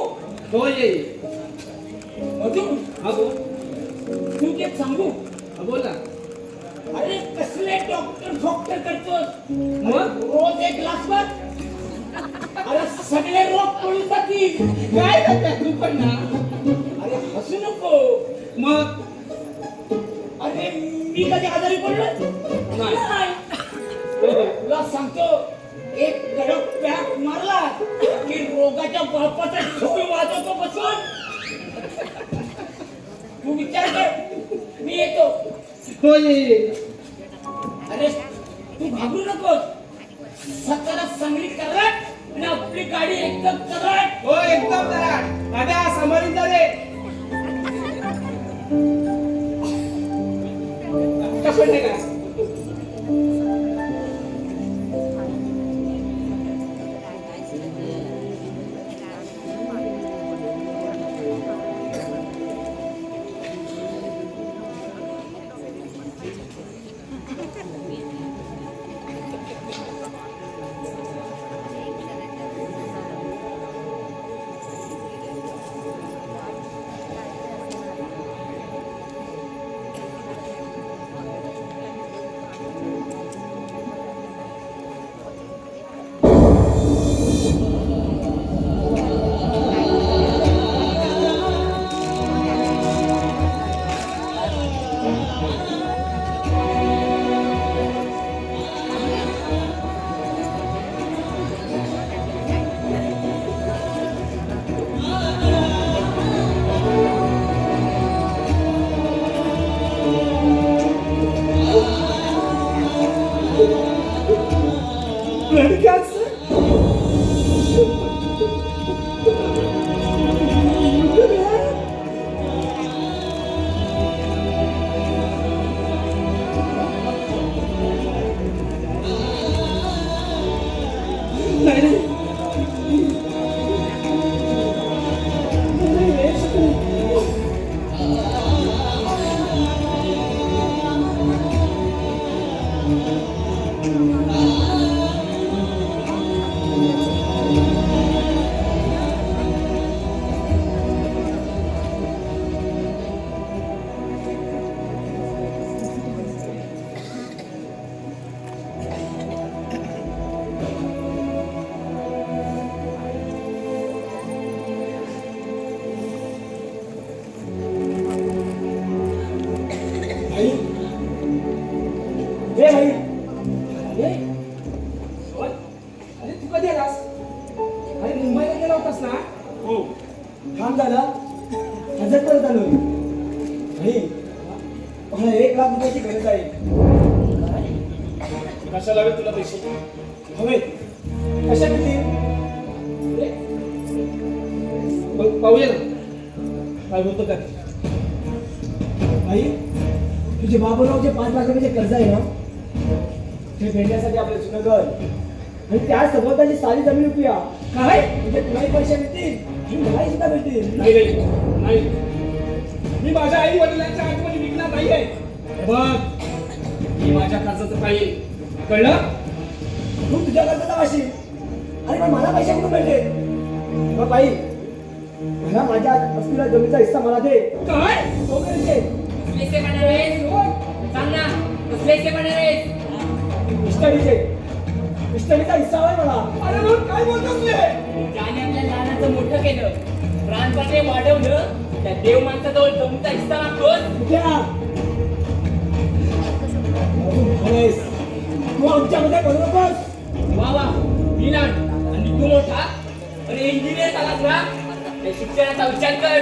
हो ये
अजून
हा बोल
तू ते सांगू
हा बोल ना
अरे कसले डॉक्टर करतोस
मग
रोज एक ग्लास वर अरे सगळे रोग पळून जातील
काय करता तू पण ना
अरे हसू नको
मग
अरे मी कधी आजारी पडलो नाही. तुला सांगतो एक कडक पॅक मारला की रोगाच्या बापाचा ढोल वाजवतो बसून. तू विचार कर मी येतो.
हो ये
अरे तू घाबरू नकोस सकाळला चांगली करत आणि आपली गाडी एकदम करत.
हो एकदम दराड दादा सांभाळून जा रे कसं नाही का
ब्लड कॅन्सर नाही नाही भाई ए भाई
अरे अरे तू कधी आलास अरे मुंबईला गेला होतास ना
हो काम झालं हजर परत आलो भाई मला 1 लाख रुपयाची गरज आहे.
कशाला हवे तुला पैसे
हवे कशा किती
मग पाहूया ना काय बोलतो का
भाई तुझे बाबूरावचे 5 लाख रुपयाचे कर्ज आहे ना ते फेडण्यासाठी आपलं जुनं घर आणि त्या सभोवताची सारी जमीन रुपया
काय
म्हणजे तुलाही पैसे मिळतील आणि मलाही सुद्धा मिळतील.
नाही नाही नाही मी माझ्या आई वडिलांच्या आठवणी विकणार नाहीये हे बघ मी माझ्या कर्जाचं काही कळलं
तू तुझ्या कर्जाचा वाशी अरे पण मला पैसे कुठून मिळते मग बाई मला माझ्या असलेल्या जमीनचा हिस्सा मला दे.
काय
तो मिळते
कसले म्हणणार आहेस सांग ना कसले म्हणणार आहेस
इस्टडीचा हिस्सा आहे मला.
अरे मग काय बोलतोस रे
ज्याने आपल्या लहानाचं मोठं केलं प्रांताने वाढवलं त्या देव माणसाजवळ जमूचा हिस्सा मागतोस.
उद्या अजून खरंयस. तू आमच्यामध्ये करू नकोस.
वा वा मी लहान आणि तू मोठा अरे इंजिनियर झालास ना त्या शिक्षणाचा विचार कर.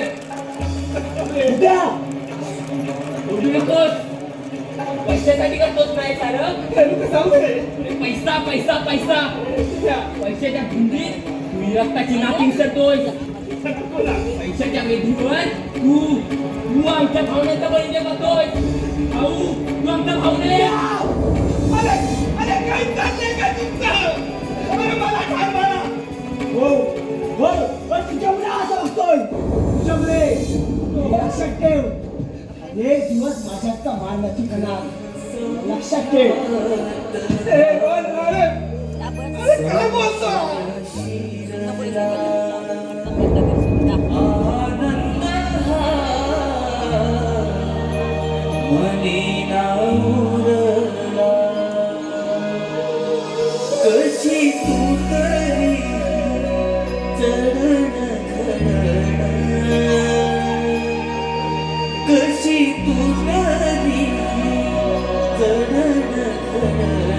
उद्या
ओढू नकोस पैशासाठी करतोस नाही सारं
जाऊ दे
अरे पैसा पैसा पैसा पैशाच्या धुंदीत मी रक्ताची नापिंग करतोय. पैशाच्या मेधीवर तू आमच्या भावनेचा बळी बघतोय. भाऊ तू आमचा भाऊ नाही.
अरे अरे काय चाललंय का तुमचं अरे मला काय म्हणा
हो हो पण तुझ्यामुळे असं असतोय तुझ्यामुळे हे लक्षात ठेव. एक दिवस माझ्याचा मार नक्की करणार लक्षात ठेव.
अरे अरे ग